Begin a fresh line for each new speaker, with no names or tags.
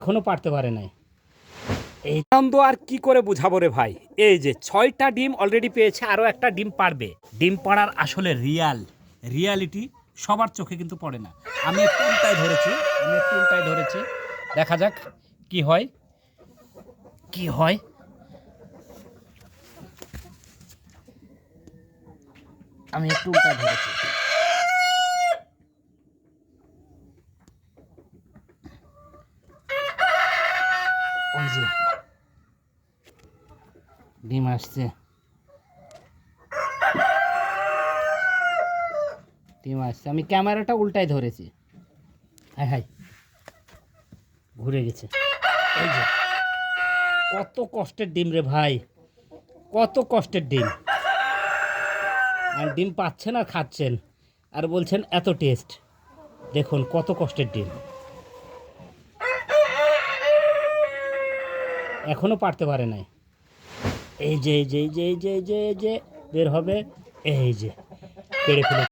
এখনো পারতে পারে নাই। এই আনন্দ আর কি করে বুঝাবো রে ভাই। এই যে 6টা ডিম অলরেডি পেয়েছে, আরও একটা ডিম পারবে। ডিম পাড়ার আসলে রিয়ালিটি সবার চোখে কিন্তু পড়ে না। আমি একটু উল্টায় ধরেছি, দেখা যাক কি হয়। আমি একটু উল্টায় ধরেছি। ওই যে ডিম আসছে, আমি ক্যামেরাটা উল্টায় ধরেছি। হাই ঘুরে গেছে। এই যে কত কষ্টের ডিম রে ভাই, কত কষ্টের ডিম। আর ডিম পাচ্ছেন আর খাচ্ছেন আর বলছেন এত টেস্ট। দেখুন কত কষ্টের ডিম, এখনো পারতে পারে নাই। এই যে বের হবে, এই যে পেড়ে ফেলে